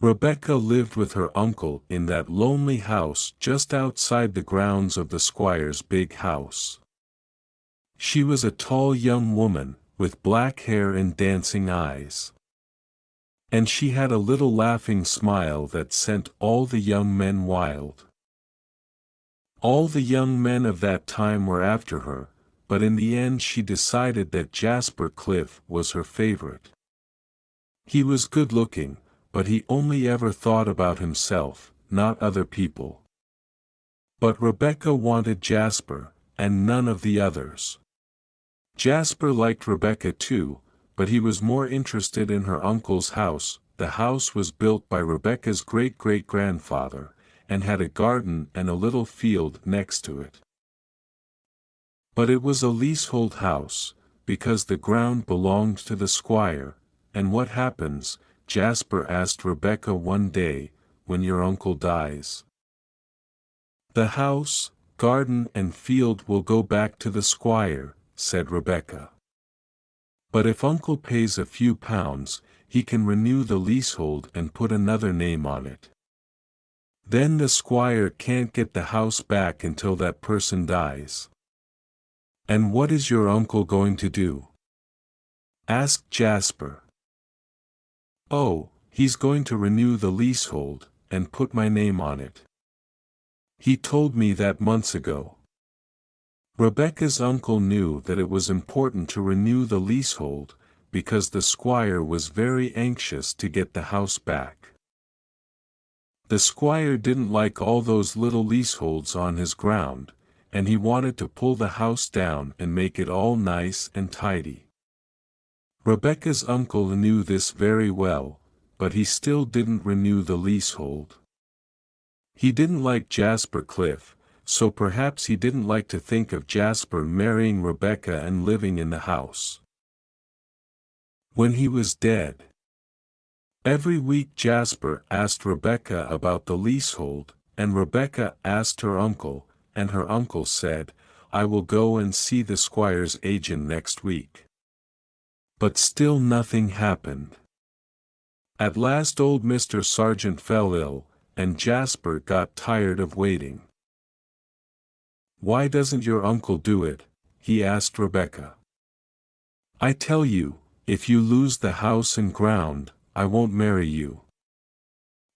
Rebecca lived with her uncle in that lonely house just outside the grounds of the squire's big house. She was a tall young woman, with black hair and dancing eyes. And she had a little laughing smile that sent all the young men wild. All the young men of that time were after her, but in the end she decided that Jasper Cliff was her favorite. He was good-looking, but he only ever thought about himself, not other people. But Rebecca wanted Jasper, and none of the others. Jasper liked Rebecca too, but he was more interested in her uncle's house. The house was built by Rebecca's great-great-grandfather, and had a garden and a little field next to it. But it was a leasehold house, because the ground belonged to the squire, and what happens, Jasper asked Rebecca one day, when your uncle dies? The house, garden and field will go back to the squire, said Rebecca. But if uncle pays a few pounds, he can renew the leasehold and put another name on it. Then the squire can't get the house back until that person dies. And what is your uncle going to do? Asked Jasper. Oh, he's going to renew the leasehold, and put my name on it. He told me that months ago. Rebecca's uncle knew that it was important to renew the leasehold, because the squire was very anxious to get the house back. The squire didn't like all those little leaseholds on his ground, and he wanted to pull the house down and make it all nice and tidy. Rebecca's uncle knew this very well, but he still didn't renew the leasehold. He didn't like Jasper Cliff, so perhaps he didn't like to think of Jasper marrying Rebecca and living in the house. When he was dead, every week Jasper asked Rebecca about the leasehold, and Rebecca asked her uncle, and her uncle said, I will go and see the squire's agent next week. But still nothing happened. At last old Mr. Sargent fell ill, and Jasper got tired of waiting. Why doesn't your uncle do it? He asked Rebecca. I tell you, if you lose the house and ground, I won't marry you.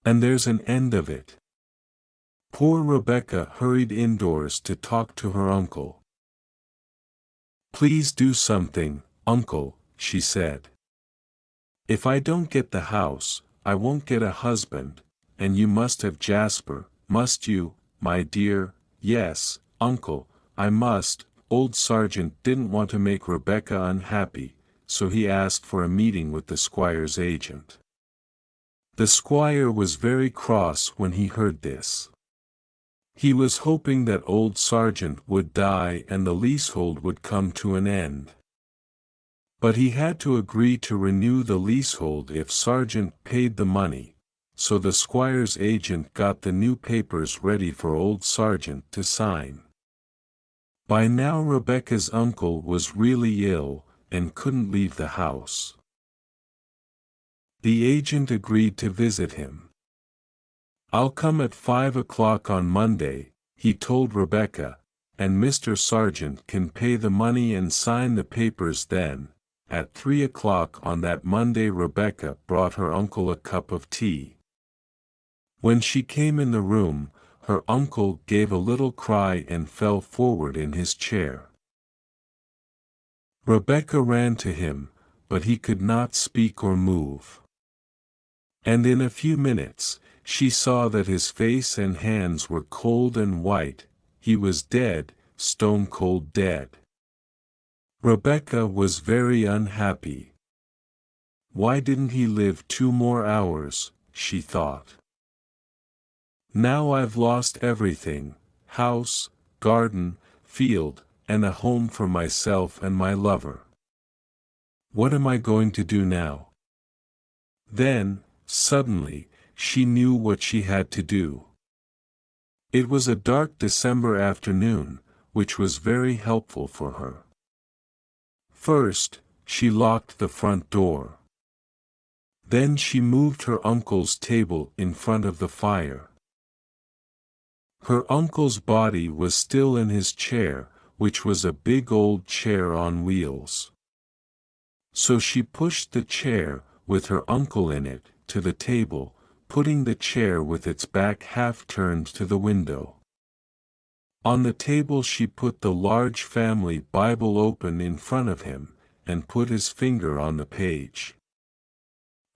And there's an end of it. Poor Rebecca hurried indoors to talk to her uncle. Please do something, uncle, she said. If I don't get the house, I won't get a husband, and you must have Jasper, must you, my dear? Yes, uncle, I must. Old Sargent didn't want to make Rebecca unhappy, so he asked for a meeting with the squire's agent. The squire was very cross when he heard this. He was hoping that old Sargent would die and the leasehold would come to an end. But he had to agree to renew the leasehold if Sargent paid the money, so the squire's agent got the new papers ready for old Sargent to sign. By now Rebecca's uncle was really ill, and couldn't leave the house. The agent agreed to visit him. I'll come at 5 o'clock on Monday, he told Rebecca, and Mr. Sargent can pay the money and sign the papers then. At 3 o'clock on that Monday Rebecca brought her uncle a cup of tea. When she came in the room, her uncle gave a little cry and fell forward in his chair. Rebecca ran to him, but he could not speak or move. And in a few minutes, she saw that his face and hands were cold and white. He was dead, stone cold dead. Rebecca was very unhappy. Why didn't he live 2 more hours, she thought. Now I've lost everything, house, garden, field, and a home for myself and my lover. What am I going to do now? Then, suddenly, she knew what she had to do. It was a dark December afternoon, which was very helpful for her. First, she locked the front door. Then she moved her uncle's table in front of the fire. Her uncle's body was still in his chair, which was a big old chair on wheels. So she pushed the chair, with her uncle in it, to the table, putting the chair with its back half turned to the window. On the table she put the large family Bible open in front of him, and put his finger on the page.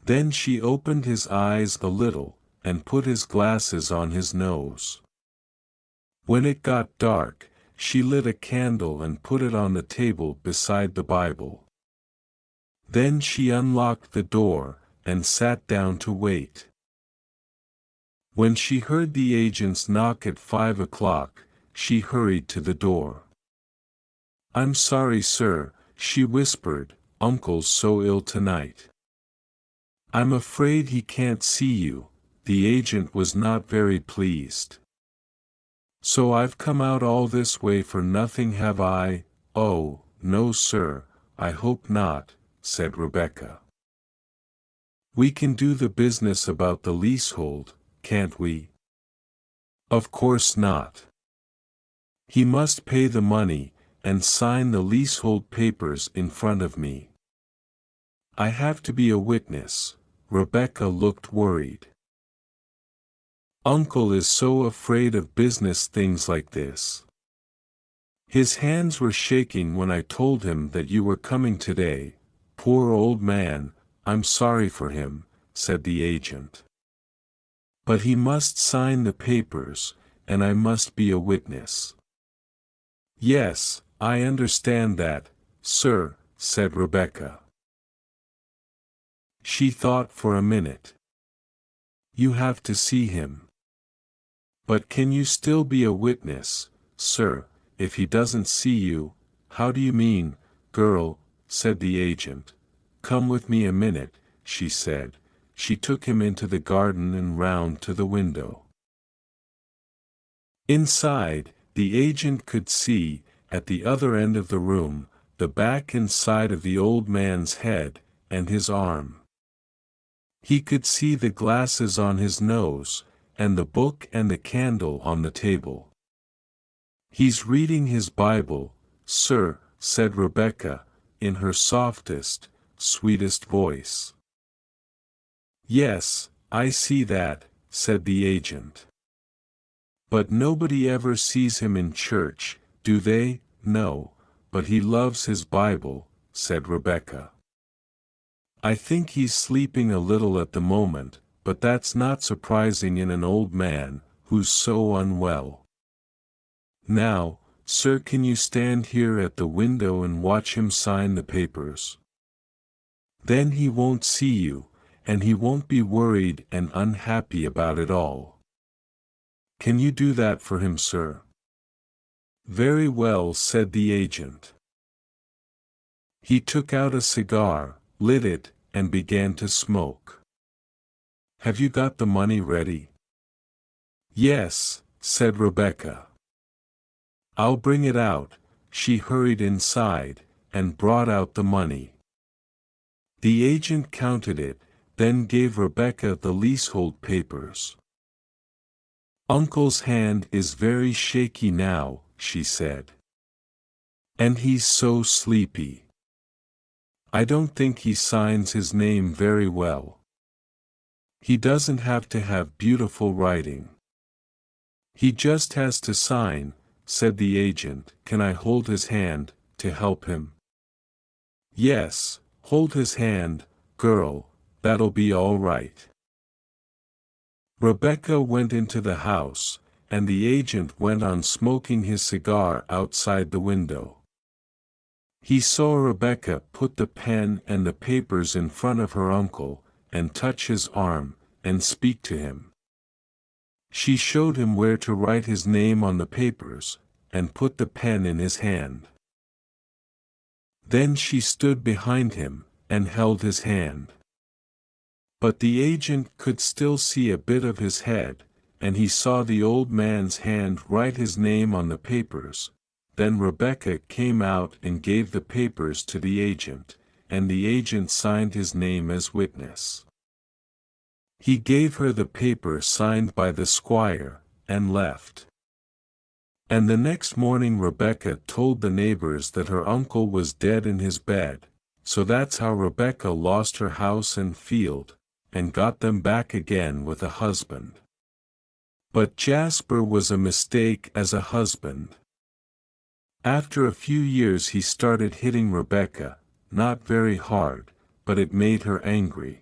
Then she opened his eyes a little, and put his glasses on his nose. When it got dark, she lit a candle and put it on the table beside the Bible. Then she unlocked the door, and sat down to wait. When she heard the agent's knock at 5 o'clock, she hurried to the door. "I'm sorry, sir," she whispered, "Uncle's so ill tonight. I'm afraid he can't see you." The agent was not very pleased. "So I've come out all this way for nothing, have I?" "Oh, no, sir, I hope not," said Rebecca. "We can do the business about the leasehold, can't we?" "Of course not. He must pay the money, and sign the leasehold papers in front of me. I have to be a witness." Rebecca looked worried. "Uncle is so afraid of business things like this. His hands were shaking when I told him that you were coming today. Poor old man, I'm sorry for him," said the agent. "But he must sign the papers, and I must be a witness." "Yes, I understand that, sir," said Rebecca. She thought for a minute. "You have to see him. But can you still be a witness, sir, if he doesn't see you?" "How do you mean, girl?" said the agent. "Come with me a minute," she said. She took him into the garden and round to the window. Inside, the agent could see, at the other end of the room, the back and side of the old man's head, and his arm. He could see the glasses on his nose, and the book and the candle on the table. "He's reading his Bible, sir," said Rebecca, in her softest, sweetest voice. "Yes, I see that," said the agent. "But nobody ever sees him in church, do they?" "No, but he loves his Bible," said Rebecca. "I think he's sleeping a little at the moment, but that's not surprising in an old man, who's so unwell. Now, sir, can you stand here at the window and watch him sign the papers? Then he won't see you, and he won't be worried and unhappy about it all. Can you do that for him, sir?" "Very well," said the agent. He took out a cigar, lit it, and began to smoke. "Have you got the money ready?" "Yes," said Rebecca. "I'll bring it out." She hurried inside, and brought out the money. The agent counted it, then gave Rebecca the leasehold papers. "Uncle's hand is very shaky now," she said. "And he's so sleepy. I don't think he signs his name very well. He doesn't have to have beautiful writing. He just has to sign," said the agent. "Can I hold his hand, to help him?" "Yes, hold his hand, girl, that'll be all right." Rebecca went into the house, and the agent went on smoking his cigar outside the window. He saw Rebecca put the pen and the papers in front of her uncle, and touch his arm, and speak to him. She showed him where to write his name on the papers, and put the pen in his hand. Then she stood behind him, and held his hand. But the agent could still see a bit of his head, and he saw the old man's hand write his name on the papers. Then Rebecca came out and gave the papers to the agent, and the agent signed his name as witness. He gave her the paper signed by the squire, and left. And the next morning Rebecca told the neighbors that her uncle was dead in his bed, so that's how Rebecca lost her house and field, and got them back again with a husband. But Jasper was a mistake as a husband. After a few years he started hitting Rebecca, not very hard, but it made her angry.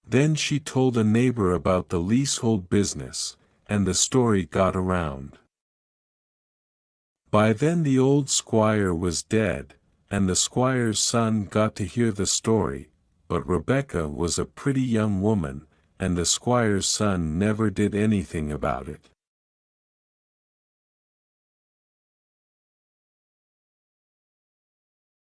Then she told a neighbor about the leasehold business, and the story got around. By then the old squire was dead, and the squire's son got to hear the story, but Rebecca was a pretty young woman, and the squire's son never did anything about it.